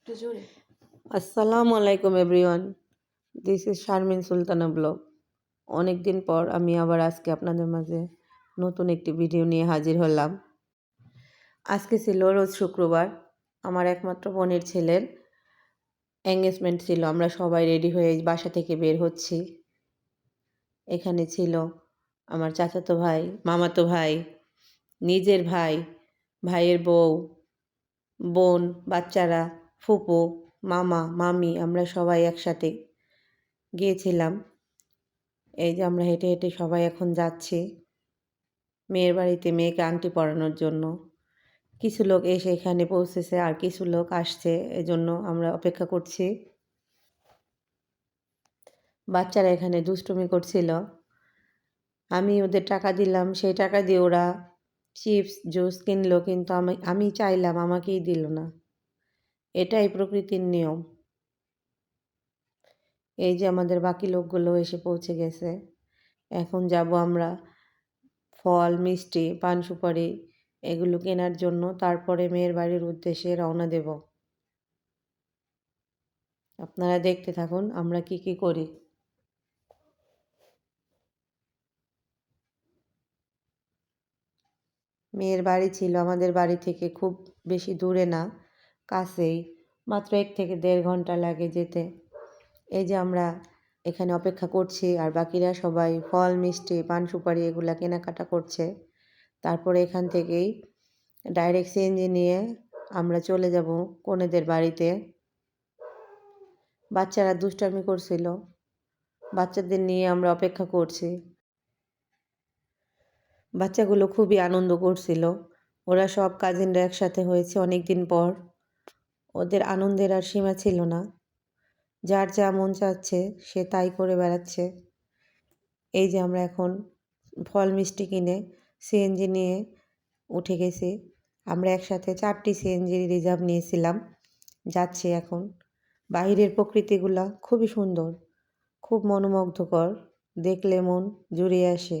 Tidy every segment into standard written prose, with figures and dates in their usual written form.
একটু জোরে। আসসালামু আলাইকুম everyone. This is Sharmin Sultana blog. অনেক দিন পর আমি আবার আজকে আপনাদের মাঝে নতুন একটি ভিডিও নিয়ে হাজির হলাম। আজকে ছিল রোজ শুক্রবার। আমার একমাত্র বোনের ছেলের এঙ্গেজমেন্ট ছিল। আমরা সবাই রেডি হয়ে বাসা থেকে বের হচ্ছি। এখানে ছিল আমার চাচাতো ভাই, মামাতো ভাই, নিজের ভাই, ভাইয়ের বউ, বোন, বাচ্চারা, ফুপু, মামা, মামি, আমরা সবাই একসাথে গিয়েছিলাম। এই যে আমরা হেঁটে হেঁটে সবাই এখন যাচ্ছি মেয়ের বাড়িতে মেয়েকে আংটি পরানোর জন্য। কিছু লোক এসে এখানে পৌঁছেছে আর কিছু লোক আসছে, এজন্য আমরা অপেক্ষা করছি। বাচ্চারা এখানে দুষ্টুমি করছিল। আমি ওদের টাকা দিলাম, সেই টাকা দিয়ে ওরা চিপস জুস কিনলো, কিন্তু আমি চাইলাম, আমাকেই দিল না। এটাই প্রকৃতির নিয়ম। এই যে আমাদের বাকি লোকগুলো এসে পৌঁছে গেছে। এখন যাব আমরা ফল, মিষ্টি, পান সুপারি এগুলো কেনার জন্য, তারপরে মেয়ের বাড়ির উদ্দেশ্যে রওনা দেব। আপনারা দেখতে থাকুন আমরা কি কি করি। মেয়ের বাড়ি ছিল আমাদের বাড়ি থেকে খুব বেশি দূরে না, কাছেই, মাত্র 1 থেকে 1.5 ঘন্টা লাগে যেতে। এই যে আমরা এখানে অপেক্ষা করছি আর বাকিরা সবাই ফল, মিষ্টি, পান সুপারি এগুলা কেনাকাটা করছে। তারপরে এখান থেকেই ডাইরেক্ট সিএনজি নিয়ে আমরা চলে যাব কনেদের বাড়িতে। বাচ্চারা দুষ্টামি করছিল, বাচ্চাদের নিয়ে আমরা অপেক্ষা করছি। বাচ্চাগুলো খুবই আনন্দ করছিল। ওরা সব কাজিনরা একসাথে হয়েছে অনেক দিন পর। ওদের আনন্দের আর সীমা ছিল না। যার যা মন চাচ্ছে সে তাই করে বেড়াচ্ছে। এই যে আমরা এখন ফল মিষ্টি কিনে সিএনজি নিয়ে উঠে গেছি। আমরা একসাথে 4টি সিএনজি রিজার্ভ নিয়েছিলাম। যাচ্ছি এখন। বাহিরের প্রকৃতিগুলা খুবই সুন্দর, খুব মনোমুগ্ধকর, দেখলে মন জুড়িয়ে আসে।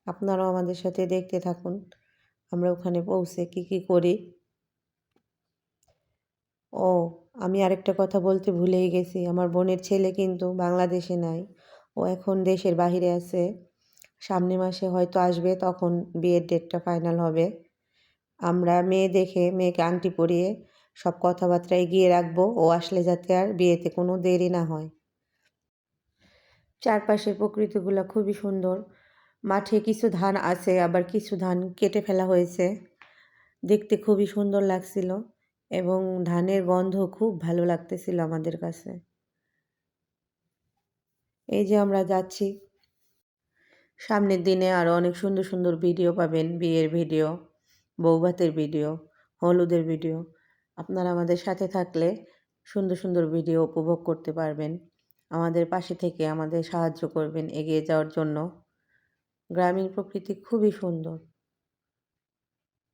আপনারাও আমাদের সাথে দেখতে থাকুন আমরা ওখানে পৌঁছে কি কি করি। ও, আমি আরেকটা কথা বলতে ভুলেই গেছি, আমার বোনের ছেলে কিন্তু বাংলাদেশে নাই, ও এখন দেশের বাহিরে আছে। সামনের মাসে হয়তো আসবে, তখন বিয়ের ডেটটা ফাইনাল হবে। আমরা মেয়ে দেখে মেয়েকে আংটি পরিয়ে সব কথাবার্তা এগিয়ে রাখবো, ও আসলে যাতে আর বিয়েতে কোনো দেরি না হয়। চারপাশের প্রকৃতিগুলো খুবই সুন্দর। মাঠে কিছু ধান আছে, আবার কিছু ধান কেটে ফেলা হয়েছে। দেখতে খুবই সুন্দর লাগছিল এবং ধানের গন্ধ খুব ভালো লাগতেছিল আমাদের কাছে। এই যে আমরা যাচ্ছি। সামনের দিনে আরও অনেক সুন্দর সুন্দর ভিডিও পাবেন, বিয়ের ভিডিও, বৌভাতের ভিডিও, হলুদের ভিডিও। আপনারা আমাদের সাথে থাকলে সুন্দর সুন্দর ভিডিও উপভোগ করতে পারবেন। আমাদের পাশে থেকে আমাদের সাহায্য করবেন এগিয়ে যাওয়ার জন্য। গ্রামীণ প্রকৃতি খুবই সুন্দর।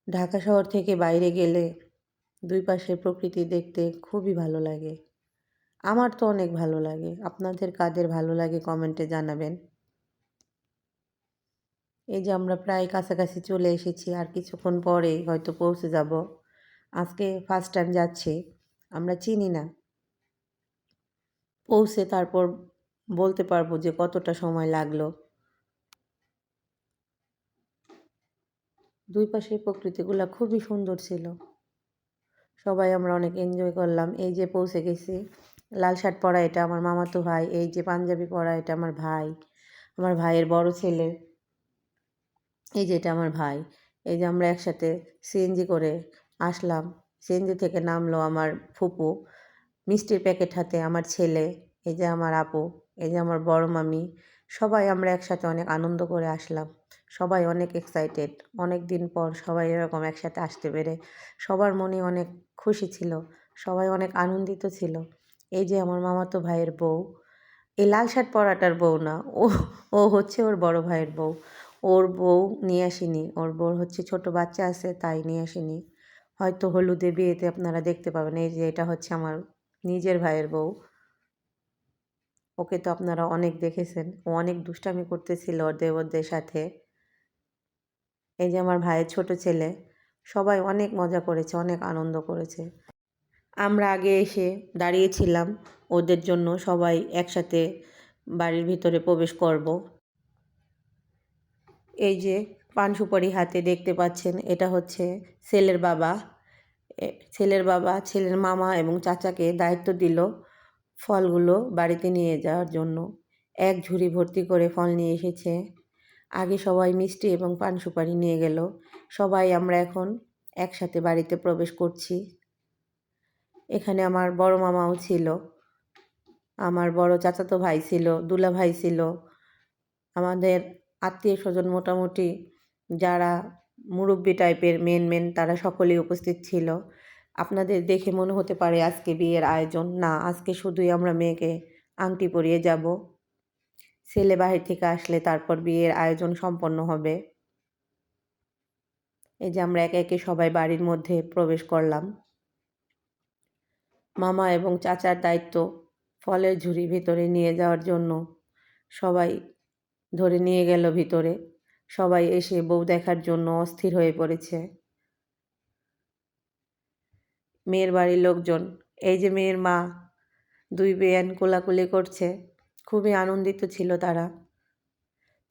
ঢাকা শহর থেকে বাইরে গেলে দুই পাশের প্রকৃতি দেখতে খুবই ভালো লাগে। আমার তো অনেক ভালো লাগে। আপনাদের কাদের ভালো লাগে কমেন্টে জানাবেন। এই যে আমরা প্রায় কাছাকাছি চলে এসেছি, আর কিছুক্ষণ পরেই হয়তো পৌঁছে যাব। আজকে ফার্স্ট টাইম যাচ্ছি, আমরা চিনি না। পৌঁছে তারপর বলতে পারবো যে কতটা সময় লাগলো। দুই পাশের প্রকৃতিগুলো খুবই সুন্দর ছিল। সবাই আমরা অনেক এনজয় করলাম। এই যে পৌঁছে গেছি। লাল শার্ট পরা এটা আমার মামাতো ভাই, এই যে পাঞ্জাবি পরা এটা আমার ভাই, আমার ভাইয়ের বড় ছেলে। এই যে এটা আমার ভাই। এই যে আমরা একসাথে সিএনজি করে আসলাম। সিএনজি থেকে নামলো আমার ফুপু, মিষ্টির প্যাকেট হাতে আমার ছেলে, এই যে আমার আপু, এই যে আমার বড় মামি। সবাই আমরা একসাথে অনেক আনন্দ করে আসলাম। সবাই অনেক এক্সাইটেড। অনেক দিন পর সবাই এরকম একসাথে আসতে পেরে সবার মনে অনেক খুশি ছিল। সবাই অনেক আনন্দিত ছিল। এই যে আমার মামাতো ভাইয়ের বউ, এই লাল শার্ট পরাটার বউ না, ও হচ্ছে ওর বড় ভাইয়ের বউ। ওর বউ নিয়ে আসেনি, ওর বউর হচ্ছে ছোট বাচ্চা আছে তাই নিয়ে আসেনি। হয়তো হলুদে বিয়েতে আপনারা দেখতে পাবেন। এই যে এটা হচ্ছে আমার নিজের ভাইয়ের বউ। ওকে তো আপনারা অনেক দেখেছেন, ও অনেক দুষ্টামি করতেছিল ওর দেবরদের সাথে। এই যে আমার ভাইয়ের ছোট ছেলে, সবাই অনেক মজা করেছে, অনেক আনন্দ করেছে। আমরা আগে এসে দাঁড়িয়েছিলাম ওদের জন্য, সবাই একসাথে বাড়ির ভিতরে প্রবেশ করব। এই যে পান সুপারি হাতে দেখতে পাচ্ছেন, এটা হচ্ছে ছেলের বাবা। ছেলের বাবা ছেলের মামা এবং চাচাকে দায়িত্ব দিল ফলগুলো বাড়িতে নিয়ে যাওয়ার জন্য। এক ঝুড়ি ভর্তি করে ফল নিয়ে এসেছে। আগে সবাই মিষ্টি এবং পান সুপারি নিয়ে গেল। সবাই আমরা এখন একসাথে বাড়িতে প্রবেশ করছি। এখানে আমার বড় মামাও ছিল, আমার বড় চাচাতো ভাই ছিল, দুলা ভাই ছিল, আমাদের আত্মীয় স্বজন মোটামুটি যারা মুরব্বি টাইপের মেন তারা সকলেই উপস্থিত ছিল। আপনাদের দেখে মনে হতে পারে আজকে বিয়ের আয়োজন, না, আজকে শুধুই আমরা মেয়েকে আংটি পরিয়ে যাব। ছেলে বাহির থেকে আসলে তারপর বিয়ের আয়োজন সম্পন্ন হবে। এই যে আমরা একে একে সবাই বাড়ির মধ্যে প্রবেশ করলাম। মামা এবং চাচার দায়িত্ব ফলের ঝুড়ি ভিতরে নিয়ে যাওয়ার জন্য। সবাই ধরে নিয়ে গেল ভিতরে। সবাই এসে বউ দেখার জন্য অস্থির হয়ে পড়েছে। মেয়ের বাড়ির লোকজন, এই যে মেয়ের মা, দুই বেয়ান কোলাকুলি করছে, খুবই আনন্দিত ছিল তারা।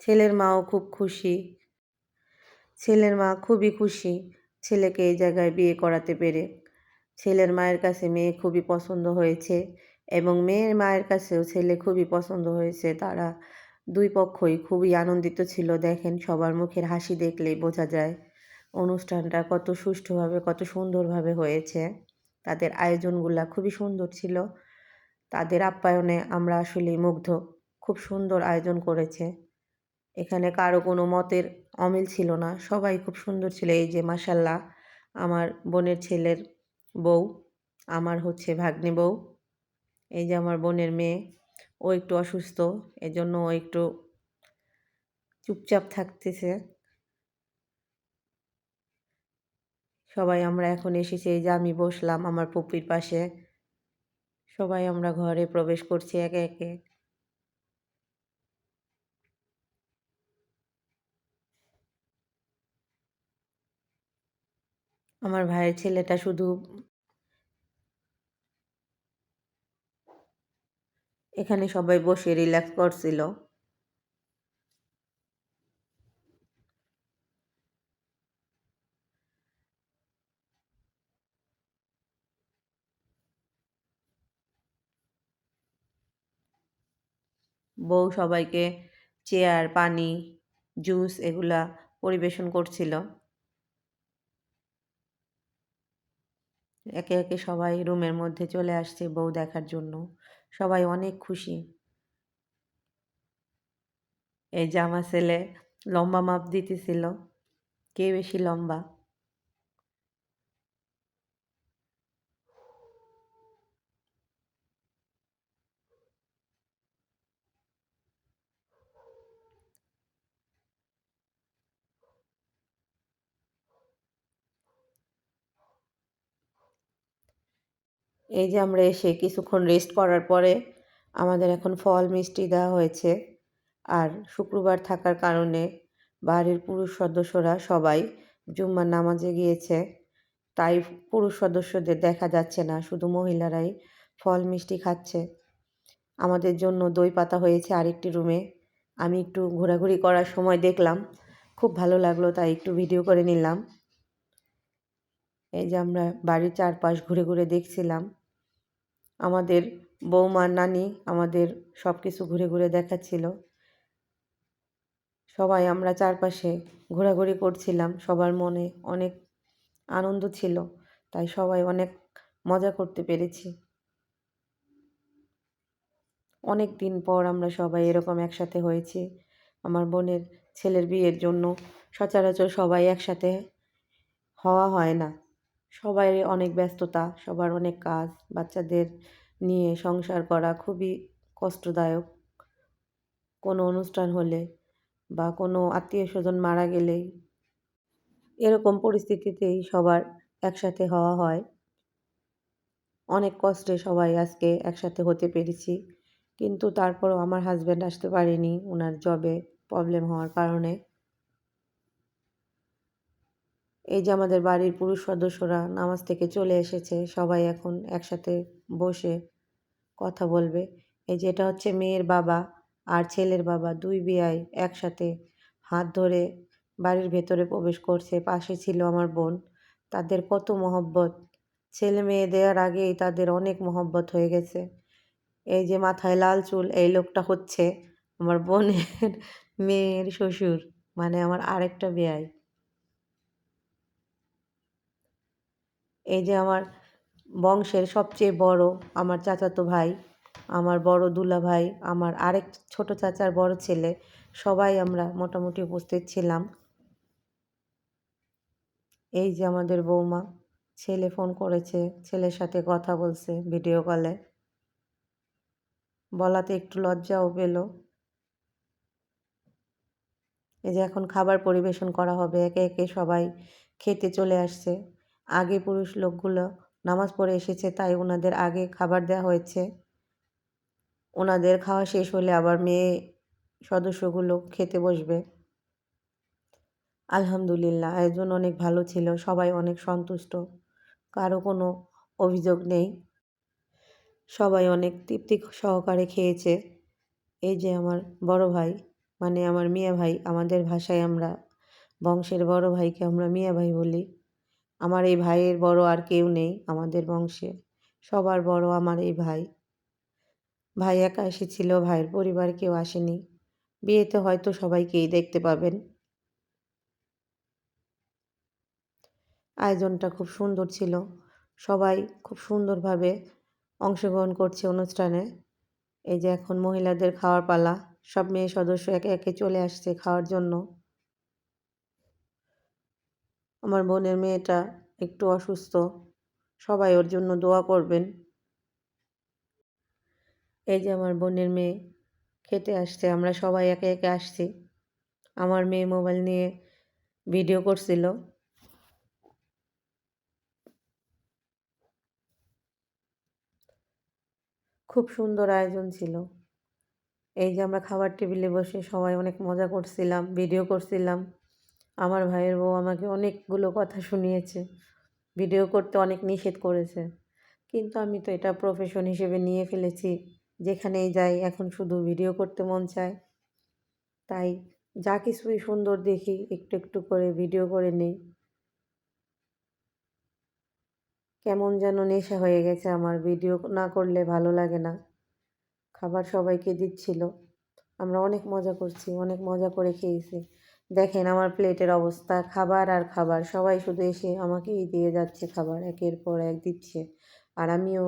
ছেলের মাও খুব খুশি, ছেলের মা খুবই খুশি ছেলেকে এই জায়গায় বিয়ে করাতে পেরে। ছেলের মায়ের কাছে মেয়ে খুবই পছন্দ হয়েছে এবং মেয়ের মায়ের কাছেও ছেলে খুবই পছন্দ হয়েছে। তারা দুই পক্ষই খুবই আনন্দিত ছিল। দেখেন, সবার মুখের হাসি দেখলেই বোঝা যায় অনুষ্ঠানটা কত সুষ্ঠুভাবে, কত সুন্দরভাবে হয়েছে। তাদের আয়োজনগুলা খুবই সুন্দর ছিল। তাদের আপ্যায়নে আমরা আসলেই মুগ্ধ। খুব সুন্দর আয়োজন করেছে। এখানে কারো কোনো মতের অমিল ছিল না, সবাই খুব সুন্দর ছিল। এই যে মাশাল্লাহ, আমার বোনের ছেলের বউ, আমার হচ্ছে ভাগ্নি বউ। এই যে আমার বোনের মেয়ে, ও একটু অসুস্থ, এজন্য ও একটু চুপচাপ থাকতেছে। সবাই আমরা এখন এসেছি, এই যে আমি বসলাম আমার পুপির পাশে। সবাই আমরা ঘরে প্রবেশ করছি একে একে। আমার ভাইয়ের ছেলেটা শুধু এখানে সবাই বসে রিল্যাক্স করছিল। বউ সবাইকে চেয়ার, পানি, জুস এগুলা পরিবেশন করছিল। একে একে সবাই রুমের মধ্যে চলে আসছে বউ দেখার জন্য। সবাই অনেক খুশি। এই যে আমার ছেলে লম্বা মাপ দিতেছিল, কে বেশি লম্বা। এই যে আমরা এসে কিছুক্ষণ রেস্ট করার পরে আমাদের এখন ফল মিষ্টি দেওয়া হয়েছে। আর শুক্রবার থাকার কারণে বাড়ির পুরুষ সদস্যরা সবাই জুম্মার নামাজে গিয়েছে, তাই পুরুষ সদস্যদের দেখা যাচ্ছে না, শুধু মহিলারাই ফল মিষ্টি খাচ্ছে। আমাদের জন্য দই পাতা হয়েছে আরেকটি রুমে। আমি একটু ঘোরাঘুরি করার সময় দেখলাম, খুব ভালো লাগলো, তাই একটু ভিডিও করে নিলাম। এই যে আমরা বাড়ির চারপাশ ঘুরে ঘুরে দেখছিলাম। আমাদের বৌমার নানি আমাদের সব কিছু ঘুরে ঘুরে দেখাচ্ছিল। সবাই আমরা চারপাশে ঘোরাঘুরি করছিলাম, সবার মনে অনেক আনন্দ ছিল, তাই সবাই অনেক মজা করতে পেরেছি। অনেক দিন পর আমরা সবাই এরকম একসাথে হয়েছি। আমার বোনের ছেলের বিয়ের জন্য সচরাচর সবাই একসাথে হওয়া হয় না। সবাই অনেক ব্যস্ততা, সবার অনেক কাজ, বাচ্চাদের নিয়ে সংসার করা খুবই কষ্টদায়ক। কোনো অনুষ্ঠান হলে বা কোনো আত্মীয়স্বজন মারা গেলেই এরকম পরিস্থিতিতেই সবার একসাথে হওয়া হয়। অনেক কষ্টে সবাই আজকে একসাথে হতে পেরেছি, কিন্তু তারপরও আমার হাজব্যান্ড আসতে পারেনি ওনার জবে প্রবলেম হওয়ার কারণে। এই যে আমাদের বাড়ির পুরুষ সদস্যরা নামাজ থেকে চলে এসেছে, সবাই এখন একসাথে বসে কথা বলবে। এই যে এটা হচ্ছে মেয়ের বাবা আর ছেলের বাবা, দুই বেয়াই একসাথে হাত ধরে বাড়ির ভেতরে প্রবেশ করছে। পাশে ছিল আমার বোন। তাদের কত মহব্বত, ছেলে মেয়ে দেওয়ার আগেই তাদের অনেক মহব্বত হয়ে গেছে। এই যে মাথায় লাল চুল, এই লোকটা হচ্ছে আমার বোনের মেয়ের শ্বশুর, মানে আমার আরেকটা বেয়াই। এই যে আমার বংশের সবচেয়ে বড় আমার চাচাতো ভাই, আমার বড় দুলাভাই, আমার আরেক ছোট চাচার বড় ছেলে, সবাই আমরা মোটামুটি উপস্থিত ছিলাম। এই যে আমাদের বৌমা, ছেলে ফোন করেছে, ছেলের সাথে কথা বলছে ভিডিও কলে, বলাতে একটু লজ্জাও পেল। এই যে এখন খাবার পরিবেশন করা হবে, একে একে সবাই খেতে চলে আসছে। আগে পুরুষ লোকগুলো নামাজ পড়ে এসেছে, তাই ওনাদের আগে খাবার দেওয়া হয়েছে। ওনাদের খাওয়া শেষ হলে আবার মেয়ে সদস্যগুলো খেতে বসবে। আলহামদুলিল্লাহ, আয়োজন অনেক ভালো ছিল, সবাই অনেক সন্তুষ্ট, কারো কোনো অভিযোগ নেই, সবাই অনেক তৃপ্তি সহকারে খেয়েছে। এই যে আমার বড় ভাই, মানে আমার মিয়া ভাই, আমাদের ভাষায় আমরা বংশের বড় ভাইকে আমরা মিয়া ভাই বলি। আমার এই ভাইয়ের বড় আর কেউ নেই আমাদের বংশে, সবার বড় আমার এই ভাই। ভাই একা এসেছিল, ভাইয়ের পরিবার কেউ আসেনি। বিয়েতে হয়তো সবাইকেই দেখতে পাবেন। আয়োজনটা খুব সুন্দর ছিল, সবাই খুব সুন্দরভাবে অংশগ্রহণ করছে অনুষ্ঠানে। এই যে এখন মহিলাদের খাওয়ার পালা, সব মেয়ে সদস্য একে একে চলে আসছে খাওয়ার জন্য। আমার বোনের মেয়েটা একটু অসুস্থ, সবাই ওর জন্য দোয়া করবেন। এই যে আমার বোনের মেয়ে খেতে আসছে, আমরা সবাই একে একে আসছি। আমার মেয়ে মোবাইল নিয়ে ভিডিও করছিল। খুব সুন্দর আয়োজন ছিল। এই যে আমরা খাবার টেবিলে বসে সবাই অনেক মজা করছিলাম, ভিডিও করছিলাম। আমার ভাইয়ের বউ আমাকে অনেকগুলো কথা শুনিয়েছে, ভিডিও করতে অনেক নিষেধ করেছে, কিন্তু আমি তো এটা প্রফেশন হিসেবে নিয়ে ফেলেছি। যেখানেই যাই এখন শুধু ভিডিও করতে মন চায়, তাই যা কিছুই সুন্দর দেখি একটু একটু করে ভিডিও করে নিই। কেমন যেন নেশা হয়ে গেছে আমার, ভিডিও না করলে ভালো লাগে না। খাবার সবাইকে দিচ্ছিল, আমরা অনেক মজা করছি, অনেক মজা করে খেয়েছি। দেখেন আমার প্লেটের অবস্থা, খাবার আর খাবার, সবাই শুধু এসে আমাকেই দিয়ে যাচ্ছে খাবার, একের পর এক দিচ্ছে। আর আমিও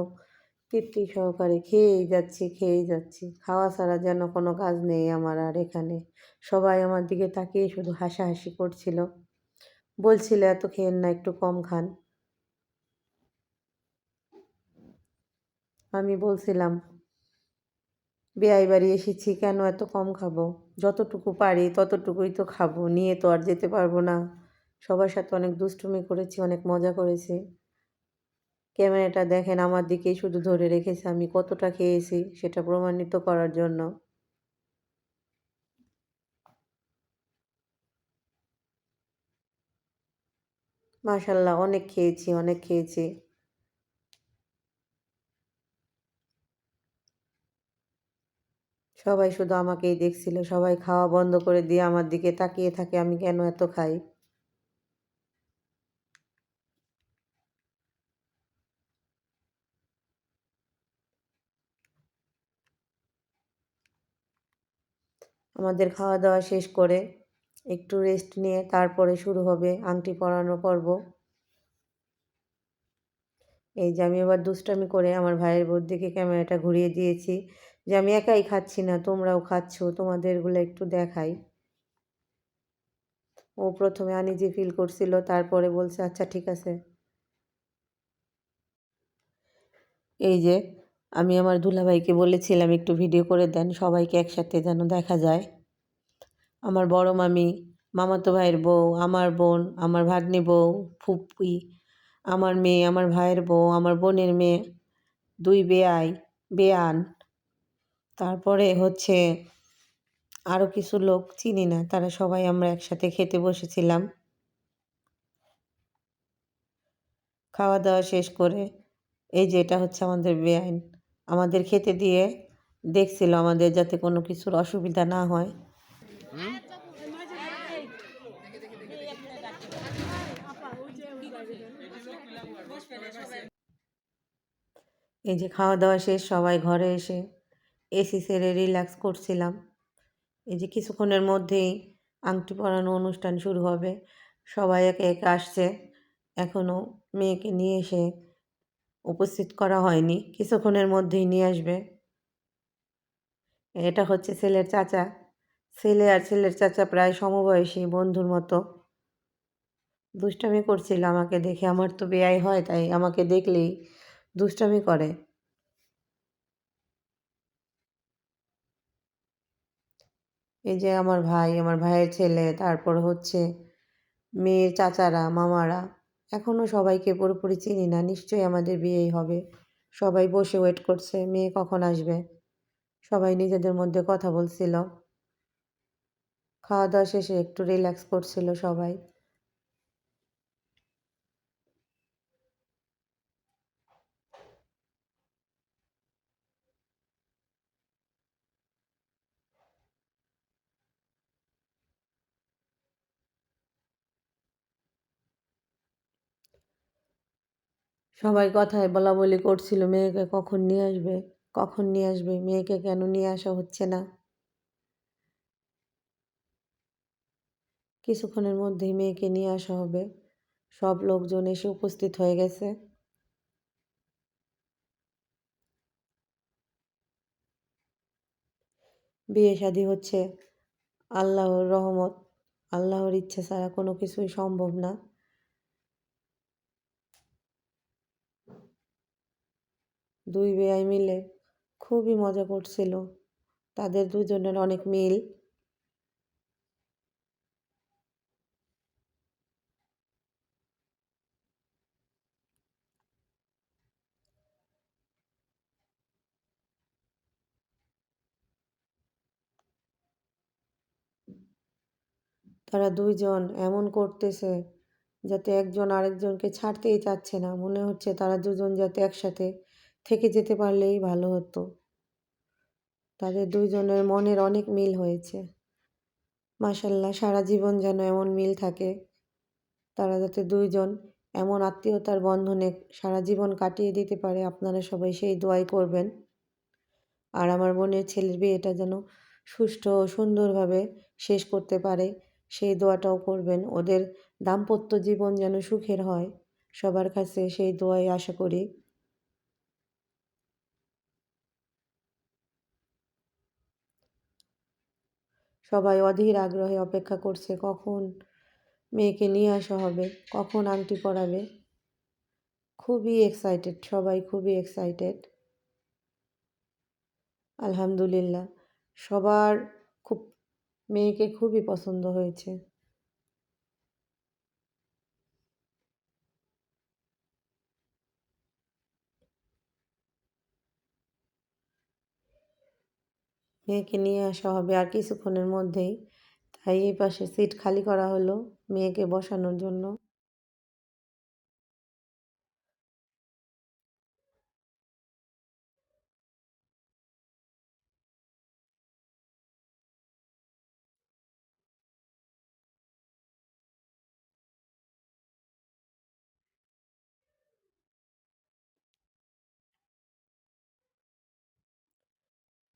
তৃপ্তি সহকারে খেয়েই যাচ্ছি। খাওয়া ছাড়া যেন কোনো কাজ নেই আমার আর এখানে। সবাই আমার দিকে তাকিয়ে শুধু হাসাহাসি করছিল, বলছিল এত খেয়েন না, একটু কম খান। আমি বলছিলাম বেয়াই বাড়ি এসেছি, কেন এত কম খাবো? যতটুকু পারি ততটুকুই তো খাবো, নিয়ে তো আর যেতে পারবো না। সবার সাথে অনেক দুষ্টুমি করেছি, অনেক মজা করেছি। ক্যামেরাটা দেখেন আমার দিকেই শুধু ধরে রেখেছে, আমি কতটা খেয়েছি সেটা প্রমাণিত করার জন্য। মাশাআল্লাহ, অনেক খেয়েছি, অনেক খেয়েছি। সবাই শুধু আমাকেই দেখছিল, সবাই খাওয়া বন্ধ করে দিয়ে আমার দিকে তাকিয়ে থাকে আমি কেন এত খাই। আমাদের খাওয়া দাওয়া শেষ করে একটু রেস্ট নিয়ে তারপরে শুরু হবে আংটি পরানো পর্ব। এই যে আমি এবার দুষ্টামি করে আমার ভাইয়ের বউর দিকে ক্যামেরাটা ঘুরিয়ে দিয়েছি, যে আমি একাই খাচ্ছি না, তোমরাও খাচ্ছ, তোমাদেরগুলো একটু দেখাই। ও প্রথমে আনইজি ফিল করছিল, তারপরে বলছে আচ্ছা ঠিক আছে। এই যে আমি আমার দুলাভাইকে বলেছিলাম একটু ভিডিও করে দেন, সবাইকে একসাথে যেন দেখা যায়। আমার বড় মামি, মামাতো ভাইয়ের বউ, আমার বোন, আমার ভাগ্নি বউ, ফুপি, আমার মেয়ে, আমার ভাইয়ের বউ, আমার বোনের মেয়ে, দুই বেয়াই, বেয়ান, তারপরে হচ্ছে আরও কিছু লোক চিনি না, তারা সবাই আমরা একসাথে খেতে বসেছিলাম। খাওয়া দাওয়া শেষ করে এই যে এটা হচ্ছে আমাদের বেআইন, আমাদের খেতে দিয়ে দেখছিল আমাদের যাতে কোনো কিছুর অসুবিধা না হয়। এই যে খাওয়া দাওয়া শেষ, সবাই ঘরে এসে এসি ছেড়ে রিল্যাক্স করছিলাম। এই যে কিছুক্ষণের মধ্যেই আংটি পরানো অনুষ্ঠান শুরু হবে। সবাই একে একে আসছে, এখনও মেয়েকে নিয়ে এসে উপস্থিত করা হয়নি, কিছুক্ষণের মধ্যেই নিয়ে আসবে। এটা হচ্ছে ছেলের চাচা। ছেলে আর ছেলের চাচা প্রায় সমবয়সী, বন্ধুর মতো। দুষ্টামি করছিল আমাকে দেখে, আমার তো বেয়াই হয় তাই আমাকে দেখলেই দুষ্টামি করে। এই যে আমার ভাই, আমার ভাইয়ের ছেলে, তারপর হচ্ছে মেয়ের চাচারা, মামারা, এখনও সবাইকে পুরোপুরি চিনি না, নিশ্চয়ই আমাদের বিয়েই হবে। সবাই বসে ওয়েট করছে মেয়ে কখন আসবে। সবাই নিজেদের মধ্যে কথা বলছিল, খাওয়া দাওয়া শেষে একটু রিল্যাক্স করছিল সবাই। সবাই কথায় বলাবলি করছিল মেয়েকে কখন নিয়ে আসবে, কখন নিয়ে আসবে, মেয়েকে কেন নিয়ে আসা হচ্ছে না। কিছুক্ষণের মধ্যেই মেয়েকে নিয়ে আসা হবে। সব লোকজন এসে উপস্থিত হয়ে গেছে। বিয়ে শাদী হচ্ছে আল্লাহর রহমত, আল্লাহর ইচ্ছা ছাড়া কোনো কিছুই সম্ভব না। দুই বেয়াই মিলে খুবই মজা করছিল, তাদের দুজনের অনেক মিল। তারা দুইজন এমন করতেছে যাতে একজন আরেকজনকে ছাড়তেই চাচ্ছে না, মনে হচ্ছে তারা দুজন যাতে একসাথে থেকে যেতে পারলেই ভালো হতো। তাদের দুইজনের মনের অনেক মিল হয়েছে। মাশাল্লাহ, সারা জীবন যেন এমন মিল থাকে, তারা যাতে দুইজন এমন আত্মীয়তার বন্ধনে সারা জীবন কাটিয়ে দিতে পারে, আপনারা সবাই সেই দোয়াই করবেন। আর আমার বোনের ছেলের বিয়েটা যেন সুষ্ঠু ও সুন্দরভাবে শেষ করতে পারে সেই দোয়াটাও করবেন। ওদের দাম্পত্য জীবন যেন সুখের হয়, সবার কাছে সেই দোয়াই আশা করি। সবাই অধীর আগ্রহে অপেক্ষা করছে কখন মেয়েকে নিয়ে আসা হবে, কখন আংটি পরাবে। খুবই এক্সাইটেড, সবাই খুবই এক্সাইটেড। আলহামদুলিল্লাহ, সবার খুব মেয়েকে খুবই পছন্দ হয়েছে। মেয়েকে নিয়ে আসা হবে আর কিছুক্ষণের মধ্যেই, তাই এই পাশে সিট খালি করা হলো মেয়েকে বসানোর জন্য।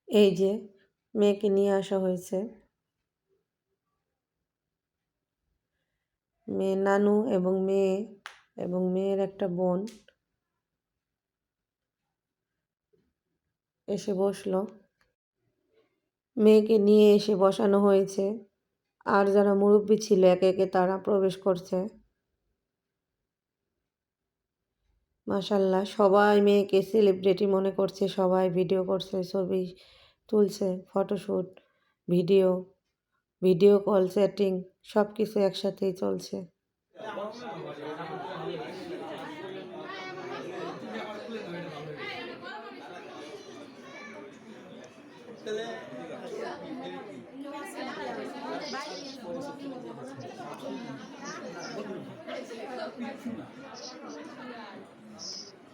এই যে মেয়েকে নিয়ে আসা হয়েছে, মেয়ের নানু এবং মেয়ে এবং মেয়ের একটা বোন এসে বসলো। মেয়েকে নিয়ে এসে বসানো হয়েছে, আর যারা মুরব্বি ছিল একে একে তারা প্রবেশ করছে। মাশাল্লাহ, সবাই মেয়েকে সেলিব্রিটি মনে করছে, সবাই ভিডিও করছে, ছবি তুলছে, photoshoot, video, video call, chatting, সব কিছু একসাথেই চলছে।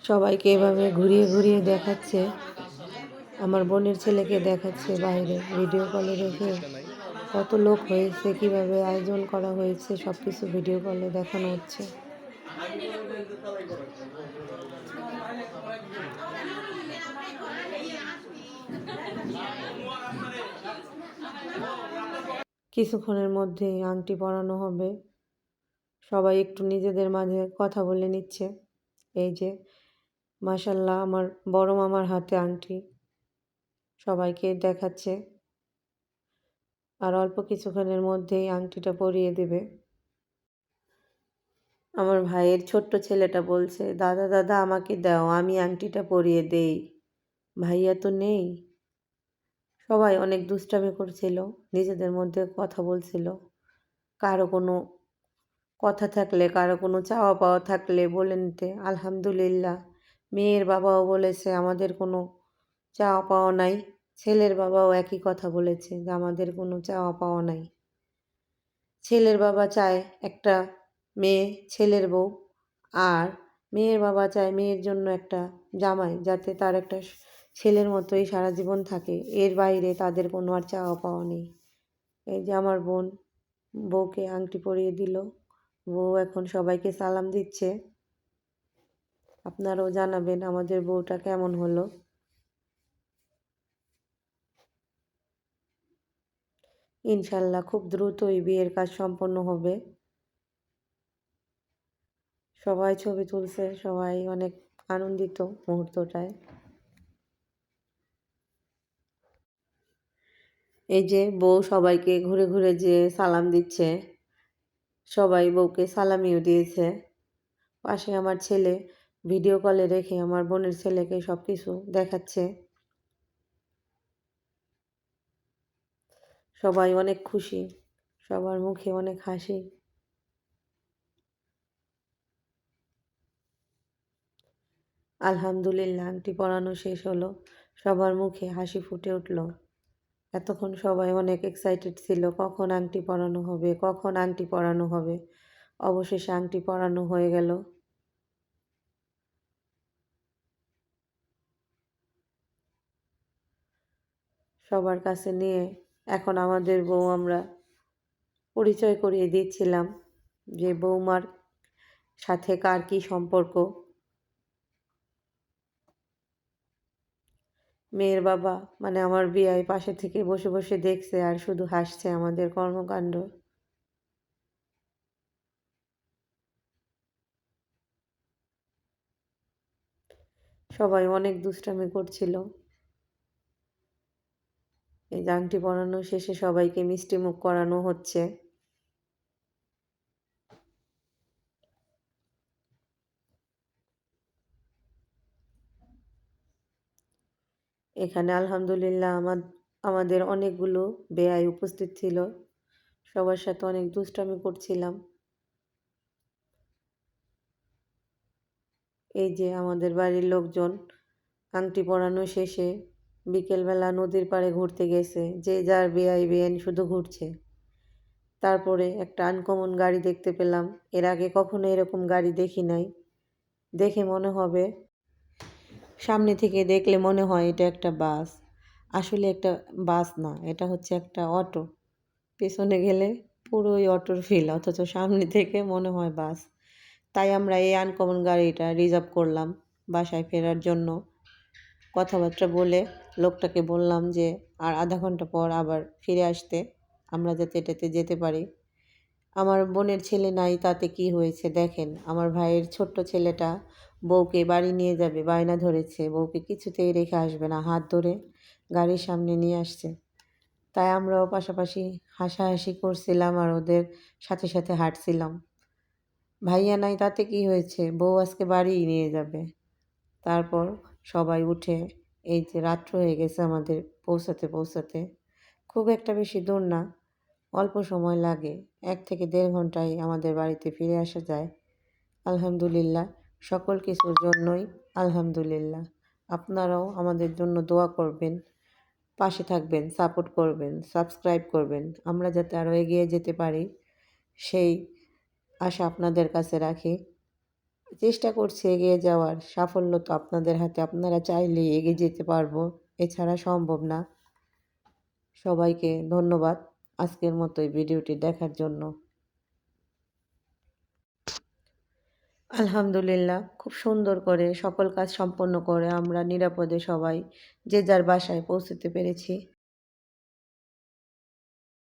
সবাইকে এভাবে ঘুরিয়ে ঘুরিয়ে দেখাচ্ছে, আমার বোনের ছেলেকে দেখাচ্ছে বাইরে ভিডিও কলে রেখে। কত লোক হয়েছে, কিভাবে আয়োজন করা হয়েছে, সব কিছু ভিডিও কলে দেখানো হচ্ছে। কিছুক্ষণের মধ্যেই আংটি পরানো হবে। সবাই একটু নিজেদের মাঝে কথা বলে নিচ্ছে। এই যে মাশাল্লাহ, আমার বড় মামার হাতে আংটি সবাইকে দেখাচ্ছে। আর অল্প কিছুক্ষণের মধ্যেই আংটিটা পরিয়ে দেবে। আমার ভাইয়ের ছোট্ট ছেলেটা বলছে, দাদা দাদা আমাকে দাও, আমি আংটিটা পরিয়ে দেই, ভাইয়া তো নেই। সবাই অনেক দুষ্টামি করছিল, নিজেদের মধ্যে কথা বলছিল। কারো কোনো কথা থাকলে, কারো কোনো চাওয়া পাওয়া থাকলে বলে নিতে। আলহামদুলিল্লাহ, মেয়ের বাবাও বলেছে আমাদের কোনো চাওয়া পাওয়া নাই, ছেলের বাবাও একই কথা বলেছে যে আমাদের কোনো চাওয়া পাওয়া নাই। ছেলের বাবা চায় একটা মেয়ে, ছেলের বউ, আর মেয়ের বাবা চায় মেয়ের জন্য একটা জামাই, যাতে তার একটা ছেলের মতোই সারা জীবন থাকে। এর বাইরে তাদের কোনো আর চাওয়া পাওয়া নেই। এই যে আমার বোন বউকে আংটি পরিয়ে দিল, বউ এখন সবাইকে সালাম দিচ্ছে। আপনারাও জানাবেন আমাদের বউটা কেমন হলো। ইনশাল্লাহ খুব দ্রুতই বিয়ের কাজ সম্পন্ন হবে। সবাই ছবি তুলছে, সবাই অনেক আনন্দিত মুহূর্তটায়। এই যে বউ সবাইকে ঘুরে ঘুরে যে সালাম দিচ্ছে, সবাই বউকে সালামিও দিয়েছে। পাশে আমার ছেলে ভিডিও কলে রেখে আমার বোনের ছেলেকে সব কিছু দেখাচ্ছে। সবাই অনেক খুশি, সবার মুখে অনেক হাসি। আলহামদুলিল্লাহ, আংটি পরানো শেষ হলো, সবার মুখে হাসি ফুটে উঠল। এতক্ষণ সবাই অনেক এক্সাইটেড ছিল, কখন আংটি পরানো হবে, কখন আংটি পরানো হবে। অবশেষে আংটি পরানো হয়ে গেল। সবার কাছে নিয়ে এখন আমাদের বউ আমরা পরিচয় করিয়ে দিচ্ছিলাম যে বৌমার সাথে কার কী সম্পর্ক। মেয়ের বাবা মানে আমার বিয়াই পাশে থেকে বসে বসে দেখছে আর শুধু হাসছে আমাদের কর্মকাণ্ড। সবাই অনেক দুষ্টামি করছিল। এই আংটি পরানো শেষে সবাইকে মিষ্টি মুখ করানো হচ্ছে। এখানে আলহামদুলিল্লাহ আমাদের অনেকগুলো বেয়াই উপস্থিত ছিল, সবার সাথে অনেক দুষ্টামি করছিলাম। এই যে আমাদের বাড়ির লোকজন আংটি পরানো শেষে বিকেলবেলা নদীর পাড়ে ঘুরতে গেছে, যে যার বেয়াই বেআইন শুধু ঘুরছে। তারপরে একটা আনকমন গাড়ি দেখতে পেলাম, এর আগে কখনো এরকম গাড়ি দেখি নাই। দেখে মনে হবে, সামনে থেকে দেখলে মনে হয় এটা একটা বাস, আসলে একটা বাস না, এটা হচ্ছে একটা অটো। পেছনে গেলে পুরোই অটোর ফিল, অথচ সামনে থেকে মনে হয় বাস। তাই আমরা এই আনকমন গাড়িটা রিজার্ভ করলাম বাসায় ফেরার জন্য। কথাবার্তা বলে লোকটাকে বললাম যে আর আধা ঘন্টা পর আবার ফিরে আসতে, আমরা যাতে এটাতে যেতে পারি। আমার বোনের ছেলে নাই তাতে কি হয়েছে, দেখেন আমার ভাইয়ের ছোট্ট ছেলেটা বউকে বাড়ি নিয়ে যাবে বায়না ধরেছে, বউকে কিছুতেই রেখে আসবে না, হাত ধরে গাড়ির সামনে নিয়ে আসছে। তাই আমরাও পাশাপাশি হাসাহাসি করছিলাম আর ওদের সাথে সাথে হাঁটছিলাম। ভাইয়া নাই তাতে কি হয়েছে, বউ আজকে বাড়িই নিয়ে যাবে। তারপর সবাই উঠে, এই যে রাত্র হয়ে গেছে আমাদের পৌঁছাতে পৌঁছাতে। খুব একটা বেশি দূর না, অল্প সময় লাগে, 1 থেকে দেড় ঘন্টায় আমাদের বাড়িতে ফিরে আসা যায়। আলহামদুলিল্লাহ, সকল কিছুর জন্যই আলহামদুলিল্লাহ। আপনারাও আমাদের জন্য দোয়া করবেন, পাশে থাকবেন, সাপোর্ট করবেন, সাবস্ক্রাইব করবেন, আমরা যাতে আরও এগিয়ে যেতে পারি সেই আশা আপনাদের কাছে রাখি। চেষ্টা করছি এগিয়ে যাওয়ার। সাফল্য তো আপনাদের হাতে। আপনারা চাইলেই এগিয়ে যেতে পারবো। এছাড়া সম্ভব না। সবাইকে ধন্যবাদ আজকের মতো এই ভিডিওটি দেখার জন্য। আলহামদুলিল্লাহ খুব সুন্দর করে সকল কাজ সম্পন্ন করে আমরা নিরাপদে সবাই যে যার বাসায় পৌঁছতে পেরেছি।